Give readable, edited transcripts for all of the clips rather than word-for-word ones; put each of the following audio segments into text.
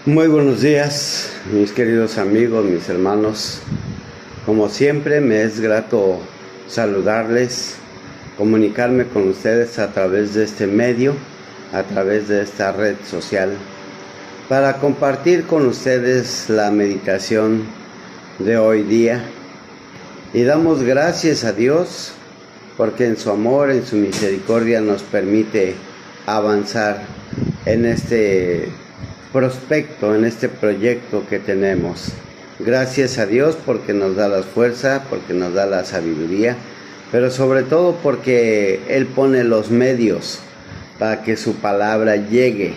Muy buenos días, mis queridos amigos, mis hermanos. Como siempre, me es grato saludarles, comunicarme con ustedes a través de este medio, a través de esta red social, para compartir con ustedes la meditación de hoy día. Y damos gracias a Dios porque en su amor, en su misericordia nos permite avanzar en este prospecto, en este proyecto que tenemos. Gracias a Dios porque nos da la fuerza, porque nos da la sabiduría, pero sobre todo porque Él pone los medios para que su palabra llegue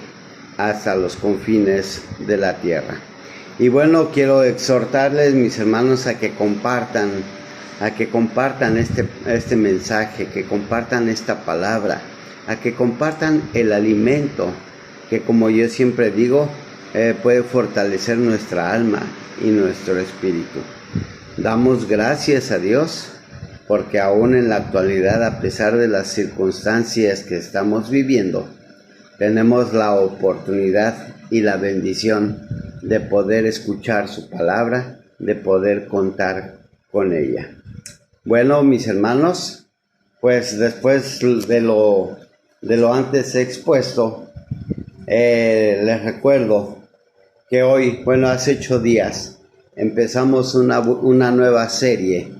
hasta los confines de la tierra. Y bueno, quiero exhortarles, mis hermanos, a que compartan este mensaje, que compartan esta palabra, a que compartan el alimento que, como yo siempre digo, puede fortalecer nuestra alma y nuestro espíritu. Damos gracias a Dios porque aún en la actualidad, a pesar de las circunstancias que estamos viviendo, tenemos la oportunidad y la bendición de poder escuchar su palabra, de poder contar con ella. Bueno, mis hermanos, pues después de lo antes expuesto, les recuerdo que hoy, hace 8 días, empezamos una nueva serie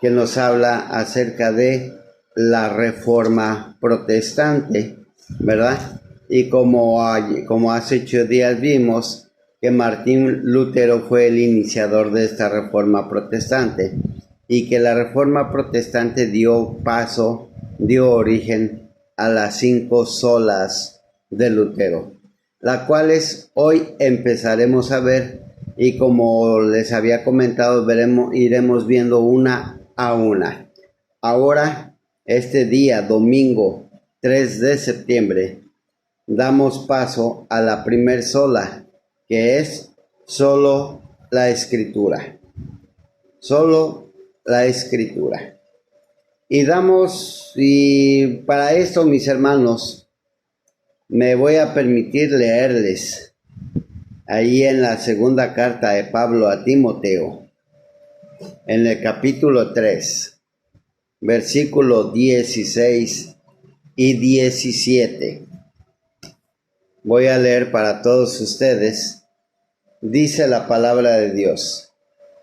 que nos habla acerca de la Reforma Protestante, ¿verdad? Y como hace 8 días vimos que Martín Lutero fue el iniciador de esta Reforma Protestante y que la Reforma Protestante dio origen a las 5 solas de Lutero, las cuales hoy empezaremos a ver, y como les había comentado, iremos viendo una a una. Ahora, este día, domingo 3 de septiembre, damos paso a la primer sola, que es solo la Escritura. Solo la Escritura. Y para esto, mis hermanos, me voy a permitir leerles ahí en la segunda carta de Pablo a Timoteo, en el capítulo 3, versículos 16 y 17. Voy a leer para todos ustedes. Dice la palabra de Dios: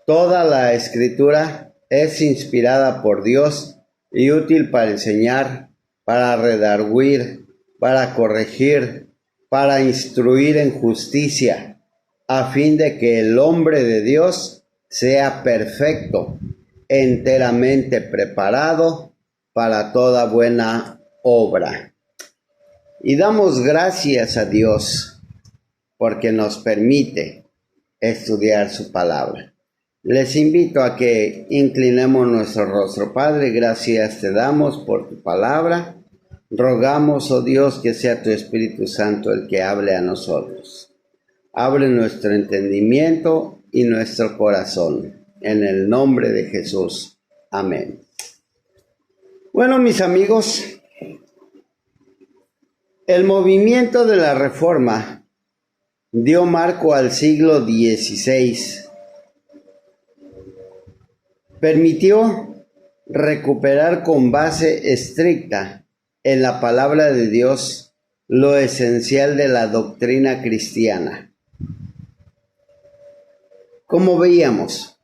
toda la Escritura es inspirada por Dios y útil para enseñar, para redarguir, para corregir, para instruir en justicia, a fin de que el hombre de Dios sea perfecto, enteramente preparado para toda buena obra. Y damos gracias a Dios porque nos permite estudiar su palabra. Les invito a que inclinemos nuestro rostro. Padre, gracias te damos por tu palabra. Rogamos, oh Dios, que sea tu Espíritu Santo el que hable a nosotros. Abre nuestro entendimiento y nuestro corazón. En el nombre de Jesús. Amén. Bueno, mis amigos, el movimiento de la Reforma dio marco al siglo XVI. Permitió recuperar con base estricta en la palabra de Dios lo esencial de la doctrina cristiana. Como veíamos,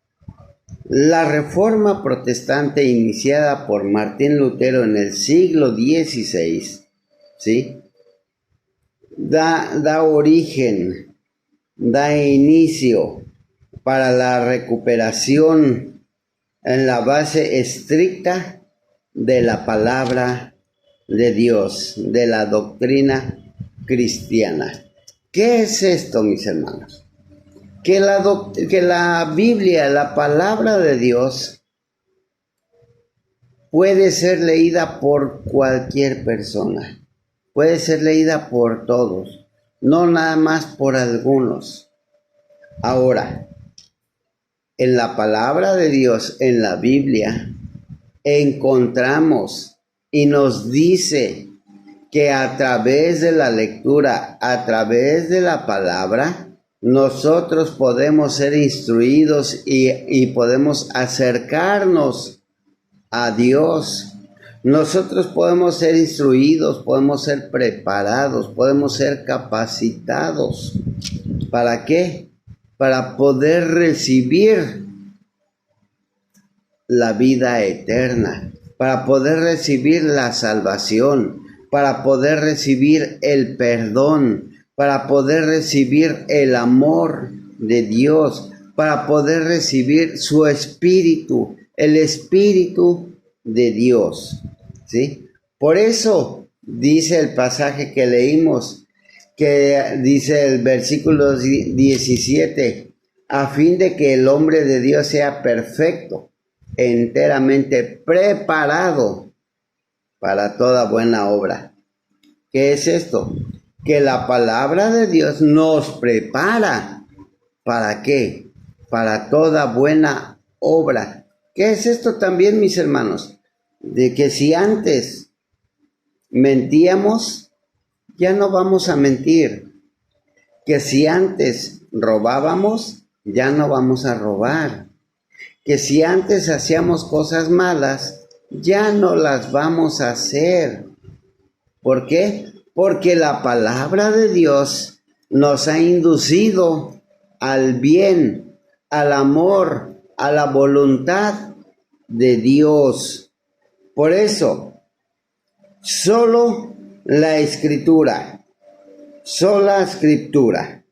la Reforma Protestante iniciada por Martín Lutero en el siglo XVI, ¿sí?, da origen, da inicio para la recuperación en la base estricta de la palabra de Dios, de la doctrina cristiana. ¿Qué es esto, mis hermanos? Que la Biblia, la palabra de Dios, puede ser leída por cualquier persona, puede ser leída por todos, no nada más por algunos. Ahora, en la palabra de Dios, en la Biblia, encontramos y nos dice que a través de la lectura, a través de la palabra, nosotros podemos ser instruidos y podemos acercarnos a Dios. Nosotros podemos ser instruidos, podemos ser preparados, podemos ser capacitados. ¿Para qué? Para poder recibir la vida eterna, para poder recibir la salvación, para poder recibir el perdón, para poder recibir el amor de Dios, para poder recibir su espíritu, el espíritu de Dios, ¿sí? Por eso dice el pasaje que leímos, que dice el versículo 17, a fin de que el hombre de Dios sea perfecto, enteramente preparado para toda buena obra. ¿Qué es esto? Que la palabra de Dios nos prepara. ¿Para qué? Para toda buena obra. ¿Qué es esto también, mis hermanos? De que si antes mentíamos, ya no vamos a mentir. Que si antes robábamos, ya no vamos a robar. Que si antes hacíamos cosas malas, ya no las vamos a hacer. ¿Por qué? Porque la palabra de Dios nos ha inducido al bien, al amor, a la voluntad de Dios. Por eso, solo la escritura, sola escritura,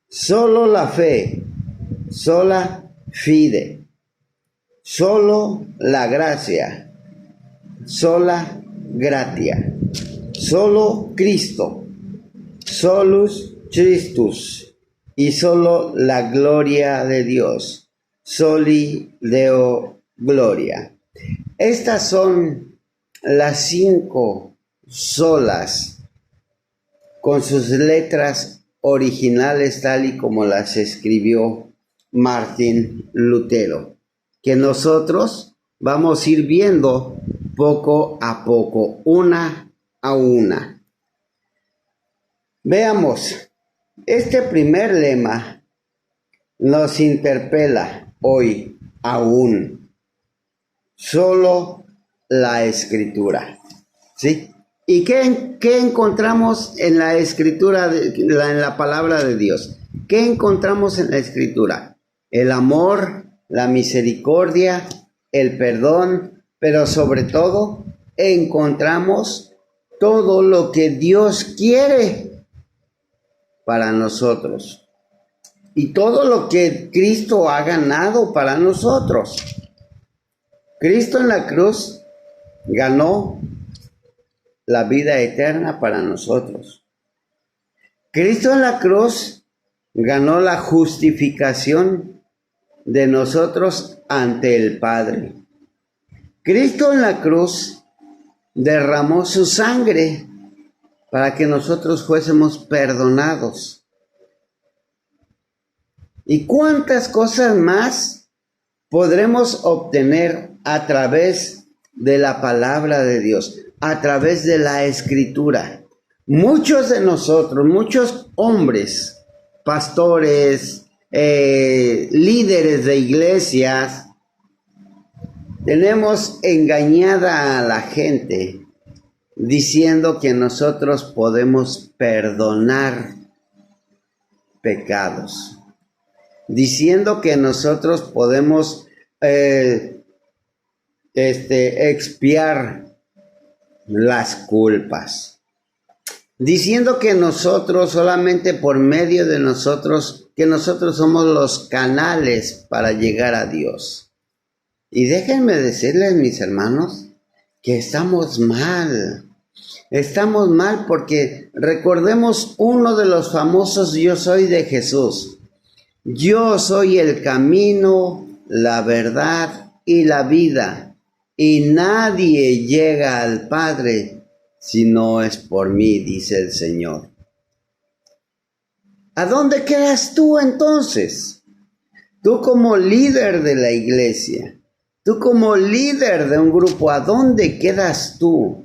solo la fe, sola fide, solo la gracia, sola gratia, solo Cristo, solus Christus, y solo la gloria de Dios, soli Deo gloria. Estas son las 5 solas, con sus letras originales tal y como las escribió Martín Lutero, que nosotros vamos a ir viendo poco a poco, una a una. Veamos, este primer lema nos interpela hoy aún, solo la escritura, ¿sí? ¿Y qué encontramos en la escritura, en la palabra de Dios? ¿Qué encontramos en la escritura? El amor, la misericordia, el perdón, pero sobre todo encontramos todo lo que Dios quiere para nosotros y todo lo que Cristo ha ganado para nosotros. Cristo en la cruz ganó la vida eterna para nosotros. Cristo en la cruz ganó la justificación de nosotros ante el Padre. Cristo en la cruz derramó su sangre para que nosotros fuésemos perdonados. ¿Y cuántas cosas más podremos obtener a través de la palabra de Dios, a través de la escritura? Muchos de nosotros, muchos hombres, pastores, líderes de iglesias, tenemos engañada a la gente diciendo que nosotros podemos perdonar pecados, diciendo que nosotros podemos expiar las culpas, diciendo que nosotros, solamente por medio de nosotros, que nosotros somos los canales para llegar a Dios. Y déjenme decirles, mis hermanos, que estamos mal. Estamos mal porque recordemos uno de los famosos yo soy de Jesús. Yo soy el camino, la verdad y la vida. Y nadie llega al Padre si no es por mí, dice el Señor. ¿A dónde quedas tú entonces? Tú como líder de la iglesia, tú como líder de un grupo, ¿a dónde quedas tú?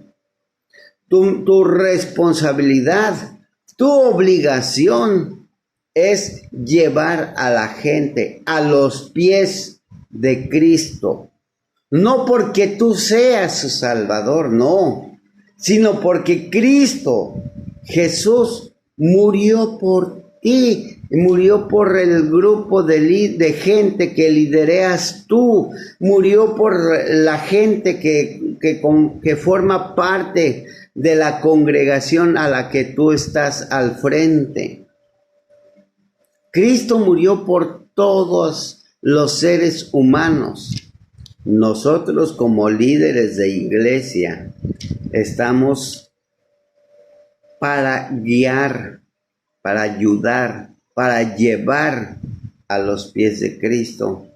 tu responsabilidad, tu obligación es llevar a la gente a los pies de Cristo. No porque tú seas su Salvador, no, sino porque Cristo, Jesús, murió por ti, murió por el grupo de gente que lidereas tú, murió por la gente que forma parte de la congregación a la que tú estás al frente. Cristo murió por todos los seres humanos. Nosotros como líderes de iglesia estamos para guiar, para ayudar, para llevar a los pies de Cristo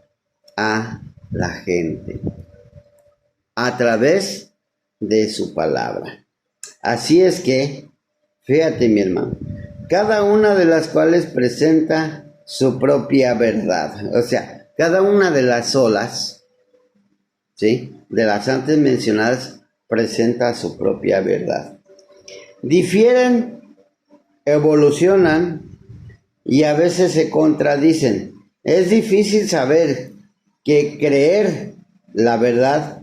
a la gente a través de su palabra. Así es que, fíjate mi hermano, cada una de las cuales presenta su propia verdad. O sea, cada una de las olas, ¿sí?, de las antes mencionadas, presenta su propia verdad. Difieren, evolucionan y a veces se contradicen. Es difícil saber que creer la verdad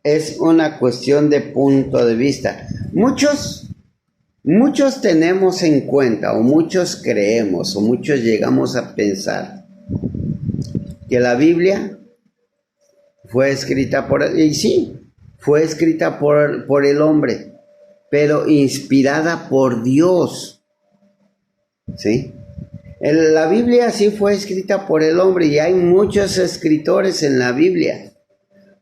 es una cuestión de punto de vista. Muchos tenemos en cuenta, o muchos creemos, o muchos llegamos a pensar que la Biblia fue escrita fue escrita por el hombre, pero inspirada por Dios, ¿sí? La Biblia sí fue escrita por el hombre y hay muchos escritores en la Biblia.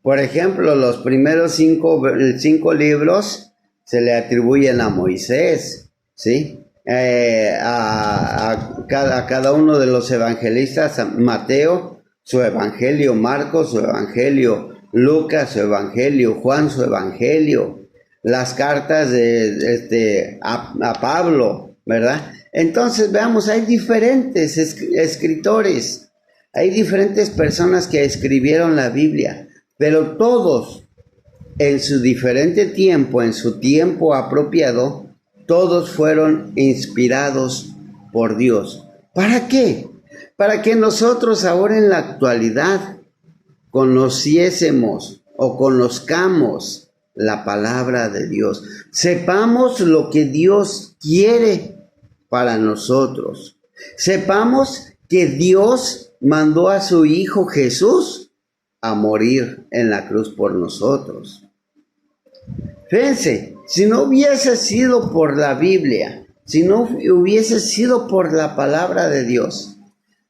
Por ejemplo, los primeros cinco libros se le atribuyen a Moisés, ¿sí? A cada uno de los evangelistas, a Mateo, su evangelio, Marcos, su evangelio, Lucas, su evangelio, Juan, su evangelio, las cartas a Pablo, ¿verdad? Entonces, veamos, hay diferentes escritores, hay diferentes personas que escribieron la Biblia, pero todos, en su diferente tiempo, en su tiempo apropiado, todos fueron inspirados por Dios. ¿Para qué? Para que nosotros ahora en la actualidad conociésemos o conozcamos la palabra de Dios. Sepamos lo que Dios quiere para nosotros. Sepamos que Dios mandó a su Hijo Jesús a morir en la cruz por nosotros. Fíjense, si no hubiese sido por la Biblia, si no hubiese sido por la palabra de Dios,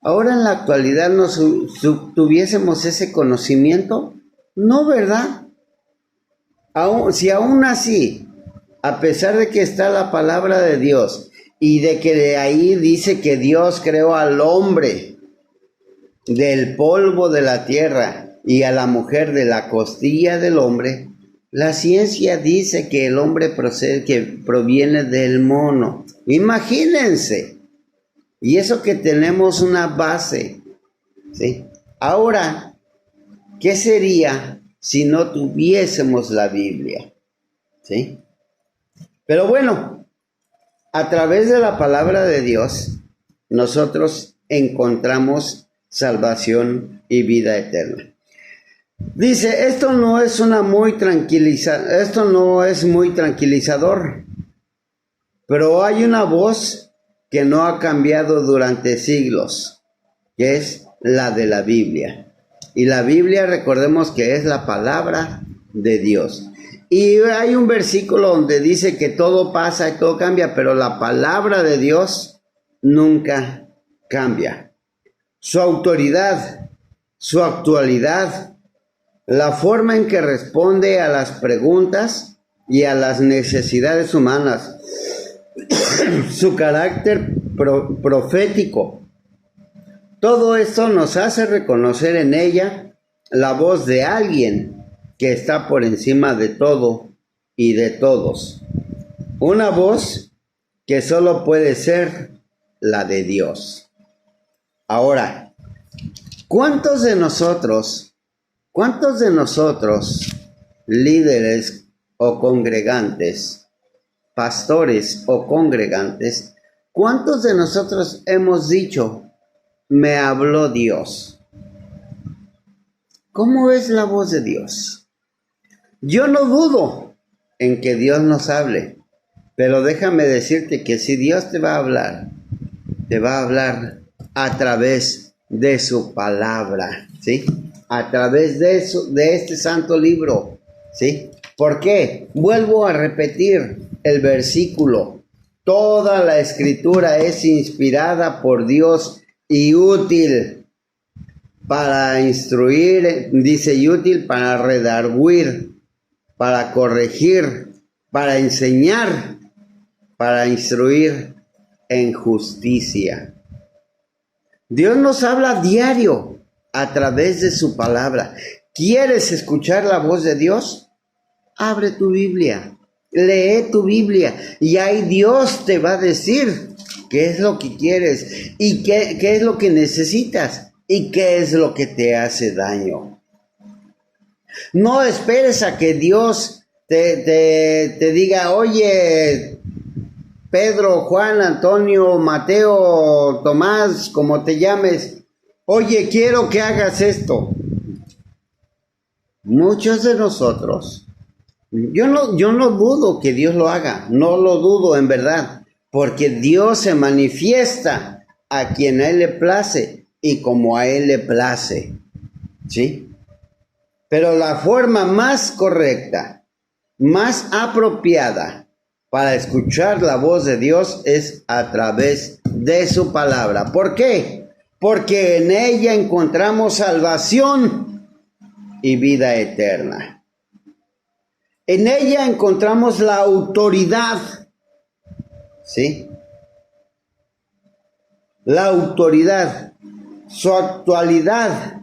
ahora en la actualidad nos tuviésemos ese conocimiento, ¿no, verdad? Si aún así, a pesar de que está la palabra de Dios y de que de ahí dice que Dios creó al hombre del polvo de la tierra y a la mujer de la costilla del hombre, la ciencia dice que el hombre proviene del mono. Imagínense. Y eso que tenemos una base, ¿sí? Ahora, ¿qué sería si no tuviésemos la Biblia? ¿Sí? Pero bueno, a través de la palabra de Dios, nosotros encontramos salvación y vida eterna. Dice, esto no es muy tranquilizador, pero hay una voz que no ha cambiado durante siglos, que es la de la Biblia. Y la Biblia, recordemos que es la palabra de Dios. Y hay un versículo donde dice que todo pasa y todo cambia, pero la palabra de Dios nunca cambia. Su autoridad, su actualidad, la forma en que responde a las preguntas y a las necesidades humanas, su carácter profético. Todo esto nos hace reconocer en ella la voz de alguien que está por encima de todo y de todos. Una voz que solo puede ser la de Dios. Ahora, ¿cuántos de nosotros, líderes o congregantes, pastores o congregantes, ¿cuántos de nosotros hemos dicho, me habló Dios? ¿Cómo es la voz de Dios? Yo no dudo en que Dios nos hable, pero déjame decirte que si Dios te va a hablar a través de su palabra, ¿sí? A través de este santo libro, ¿sí? ¿Por qué? Vuelvo a repetir el versículo. Toda la escritura es inspirada por Dios y útil para instruir, dice, y útil para redarguir, para corregir, para enseñar, para instruir en justicia. Dios nos habla diario a través de su palabra. ¿Quieres escuchar la voz de Dios? Abre tu Biblia, lee tu Biblia y ahí Dios te va a decir qué es lo que quieres y qué es lo que necesitas y qué es lo que te hace daño. No esperes a que Dios te diga, oye, Pedro, Juan, Antonio, Mateo, Tomás, como te llames, oye, quiero que hagas esto. Muchos de nosotros, yo no dudo que Dios lo haga, no lo dudo en verdad, porque Dios se manifiesta a quien a Él le place y como a Él le place, ¿sí? Pero la forma más correcta, más apropiada para escuchar la voz de Dios es a través de su palabra. ¿Por qué? Porque en ella encontramos salvación y vida eterna. En ella encontramos la autoridad, ¿sí? La autoridad, su actualidad,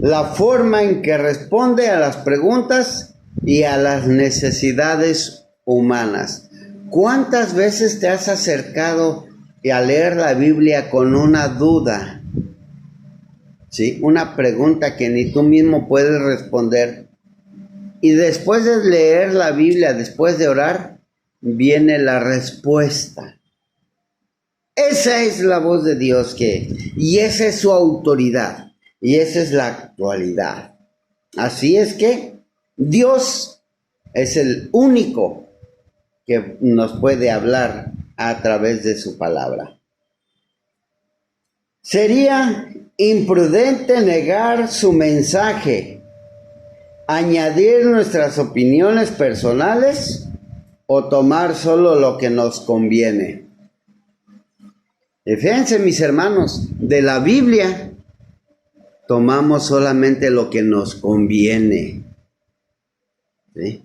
la forma en que responde a las preguntas y a las necesidades humanas. ¿Cuántas veces te has acercado a leer la Biblia con una duda? ¿Sí? Una pregunta que ni tú mismo puedes responder. Y después de leer la Biblia, después de orar, viene la respuesta. Esa es la voz de Dios y esa es su autoridad. Y esa es la actualidad. Así es que Dios es el único que nos puede hablar a través de su palabra. Sería imprudente negar su mensaje, añadir nuestras opiniones personales o tomar solo lo que nos conviene. Y fíjense, mis hermanos, de la Biblia tomamos solamente lo que nos conviene, ¿sí?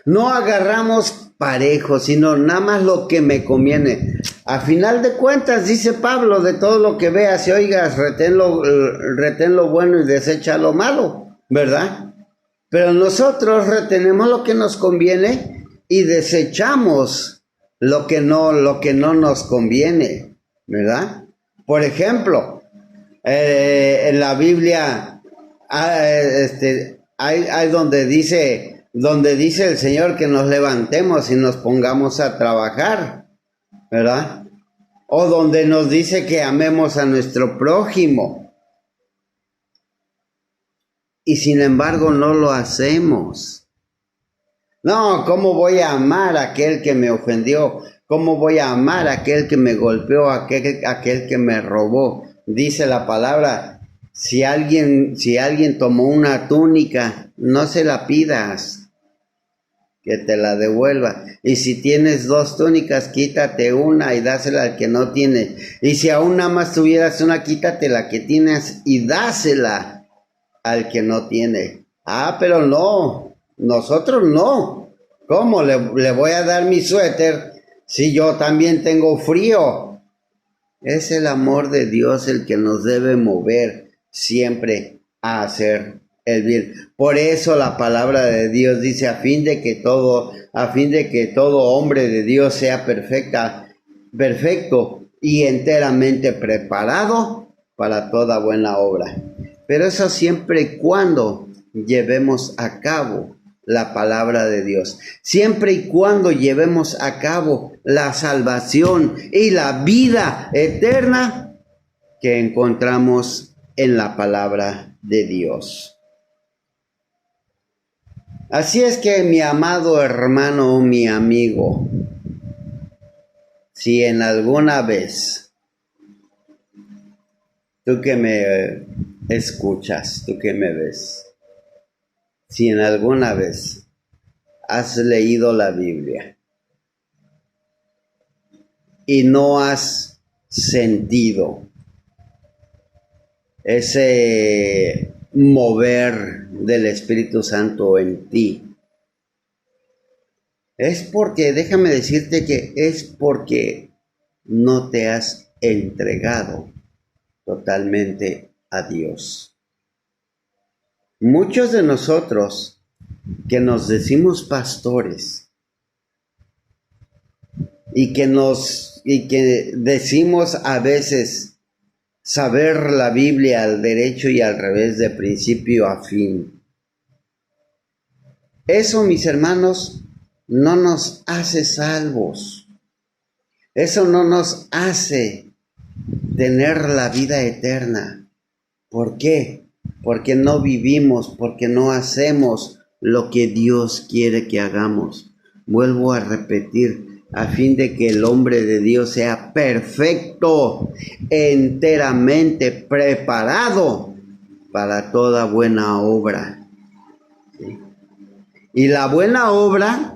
No agarramos parejo, sino nada más lo que me conviene. A final de cuentas, dice Pablo, de todo lo que veas y oigas, retén lo bueno y desecha lo malo, ¿verdad? Pero nosotros retenemos lo que nos conviene y desechamos lo que no nos conviene, ¿verdad? Por ejemplo, en la Biblia hay donde dice el Señor que nos levantemos y nos pongamos a trabajar, ¿verdad? O donde nos dice que amemos a nuestro prójimo. Y sin embargo no lo hacemos. No, ¿cómo voy a amar a aquel que me ofendió? ¿Cómo voy a amar a aquel que me golpeó, a aquel que me robó? Dice la palabra, si alguien tomó una túnica, no se la pidas, que te la devuelva. Y si tienes 2 túnicas, quítate una y dásela al que no tiene. Y si aún nada más tuvieras una, quítate la que tienes y dásela al que no tiene. Pero no, nosotros no. ¿Cómo le voy a dar mi suéter si yo también tengo frío? Es el amor de Dios el que nos debe mover siempre a hacer el bien. Por eso la palabra de Dios dice, a fin de que todo hombre de Dios sea perfecto y enteramente preparado para toda buena obra. Pero eso siempre y cuando llevemos a cabo la palabra de Dios, siempre y cuando llevemos a cabo la salvación y la vida eterna que encontramos en la palabra de Dios. Así es que, mi amado hermano, mi amigo, si en alguna vez, tú que me escuchas, tú que me ves, si en alguna vez has leído la Biblia y no has sentido ese mover del Espíritu Santo en ti, es porque, déjame decirte que es porque no te has entregado totalmente a Dios. Muchos de nosotros que nos decimos pastores y que decimos a veces saber la Biblia al derecho y al revés, de principio a fin, eso, mis hermanos, no nos hace salvos. Eso no nos hace tener la vida eterna. ¿Por qué? Porque no vivimos, porque no hacemos lo que Dios quiere que hagamos. Vuelvo a repetir, a fin de que el hombre de Dios sea perfecto, enteramente preparado para toda buena obra. ¿Sí? Y la buena obra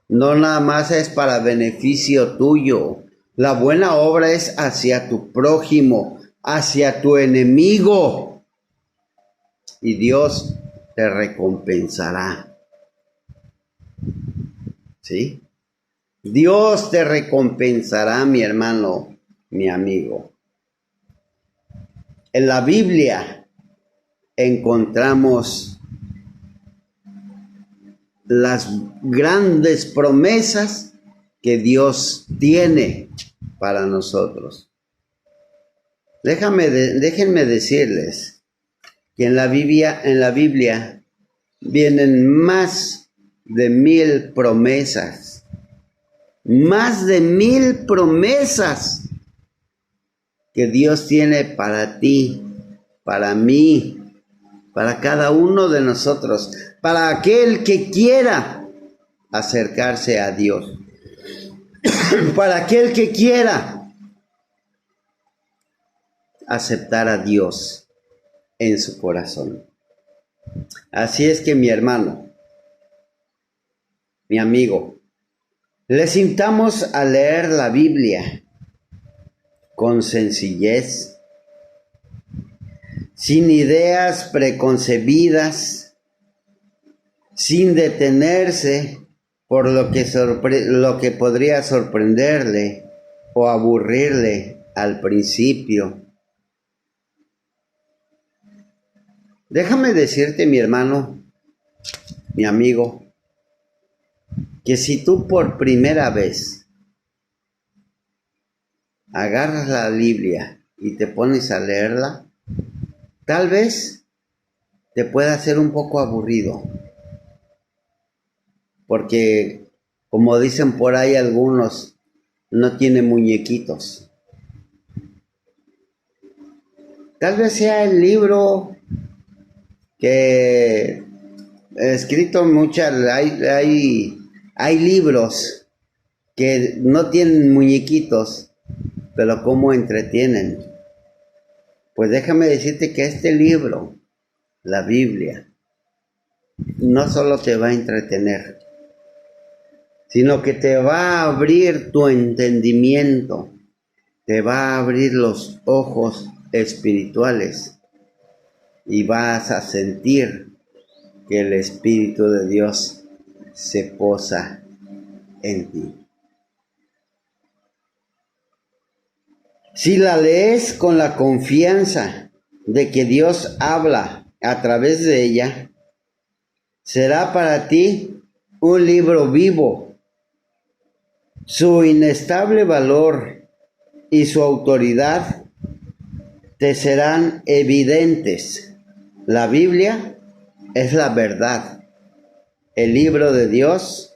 no nada más es para beneficio tuyo. La buena obra es hacia tu prójimo, hacia tu enemigo. Y Dios te recompensará. ¿Sí? Dios te recompensará, mi hermano, mi amigo. En la Biblia encontramos las grandes promesas que Dios tiene para nosotros. Déjenme decirles que en la Biblia vienen más de 1000 promesas. Más de 1000 promesas que Dios tiene para ti, para mí, para cada uno de nosotros, para aquel que quiera acercarse a Dios, para aquel que quiera aceptar a Dios en su corazón. Así es que, mi hermano, mi amigo, les invitamos a leer la Biblia con sencillez, sin ideas preconcebidas, sin detenerse por lo que podría sorprenderle o aburrirle al principio. Déjame decirte, mi hermano, mi amigo, que si tú por primera vez agarras la Biblia y te pones a leerla, tal vez te pueda ser un poco aburrido, porque, como dicen por ahí algunos, no tiene muñequitos. Tal vez sea el libro que escrito hay libros que no tienen muñequitos, pero cómo entretienen. Pues déjame decirte que este libro, la Biblia, no solo te va a entretener, sino que te va a abrir tu entendimiento, te va a abrir los ojos espirituales y vas a sentir que el Espíritu de Dios se posa en ti. Si la lees con la confianza de que Dios habla a través de ella, será para ti un libro vivo. Su inestable valor y su autoridad te serán evidentes. La Biblia es la verdad. el libro de Dios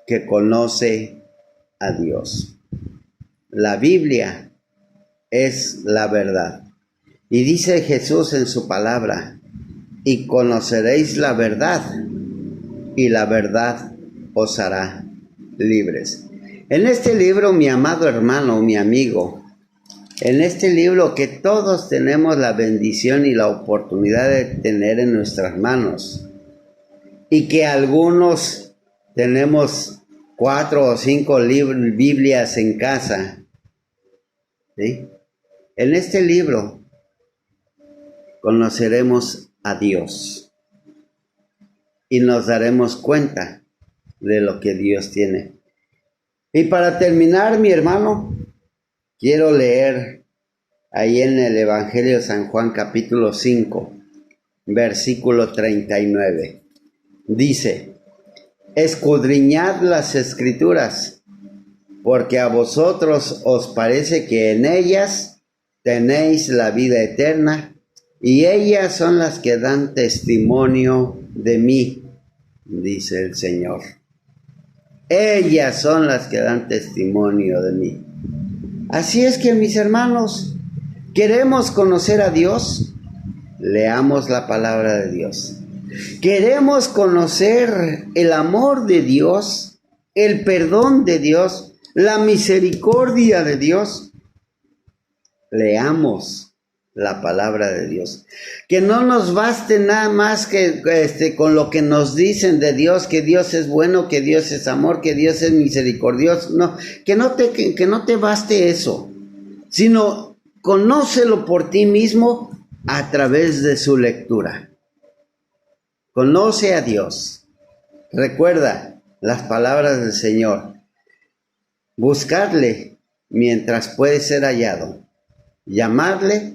que conoce a Dios. La Biblia es la verdad. Y dice Jesús en su palabra, y conoceréis la verdad, y la verdad os hará libres. En este libro, mi amado hermano, mi amigo, en este libro que todos tenemos la bendición y la oportunidad de tener en nuestras manos, y que algunos tenemos 4 o 5 Biblias en casa, ¿sí? En este libro conoceremos a Dios y nos daremos cuenta de lo que Dios tiene. Y para terminar, mi hermano, quiero leer ahí en el Evangelio de San Juan capítulo 5, versículo 39. Dice: escudriñad las Escrituras, porque a vosotros os parece que en ellas tenéis la vida eterna, y ellas son las que dan testimonio de mí, dice el Señor. Ellas son las que dan testimonio de mí. Así es que, mis hermanos, ¿queremos conocer a Dios? Leamos la palabra de Dios. ¿Queremos conocer el amor de Dios, el perdón de Dios, la misericordia de Dios? Leamos la palabra de Dios. Que no nos baste nada más que con lo que nos dicen de Dios, que Dios es bueno, que Dios es amor, que Dios es misericordioso. No, que no te baste eso, sino conócelo por ti mismo a través de su lectura. Conoce a Dios. Recuerda las palabras del Señor. Buscarle mientras puede ser hallado. Llamarle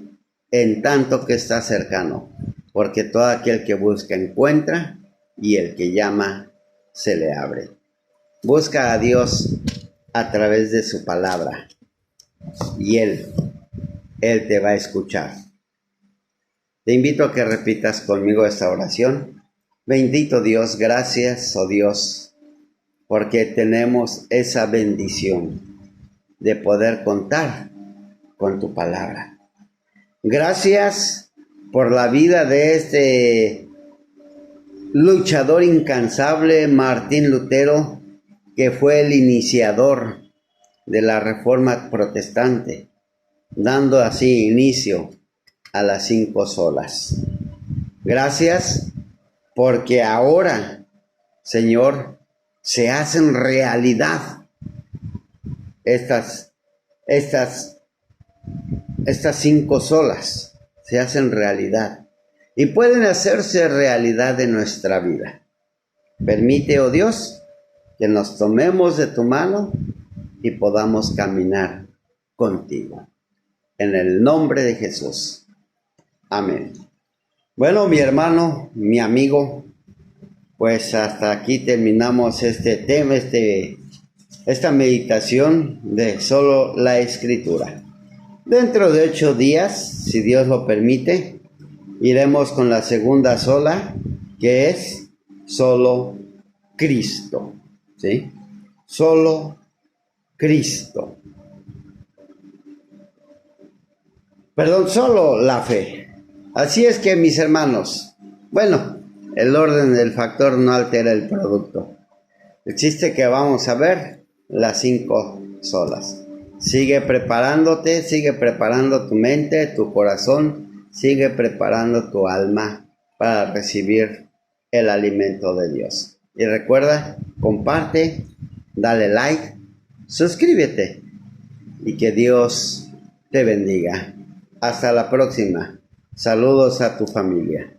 en tanto que está cercano, porque todo aquel que busca encuentra, y el que llama se le abre. Busca a Dios a través de su palabra, y Él te va a escuchar. Te invito a que repitas conmigo esta oración. Bendito Dios, gracias, oh Dios, porque tenemos esa bendición de poder contar con tu palabra. Gracias por la vida de este luchador incansable, Martín Lutero, que fue el iniciador de la Reforma Protestante, dando así inicio a las 5 solas. Gracias porque ahora, Señor, se hacen realidad estas 5 solas, se hacen realidad y pueden hacerse realidad en nuestra vida. Permite, oh Dios, que nos tomemos de tu mano y podamos caminar contigo. En el nombre de Jesús. Amén. Bueno, mi hermano, mi amigo, pues hasta aquí terminamos este tema, esta meditación de solo la Escritura. Dentro de 8 días, si Dios lo permite, iremos con la segunda sola, que es solo Cristo, ¿sí? Solo Cristo. Perdón, solo la fe. Así es que, mis hermanos, bueno, el orden del factor no altera el producto. El chiste que vamos a ver las 5 solas. Sigue preparándote, sigue preparando tu mente, tu corazón, sigue preparando tu alma para recibir el alimento de Dios. Y recuerda, comparte, dale like, suscríbete y que Dios te bendiga. Hasta la próxima. Saludos a tu familia.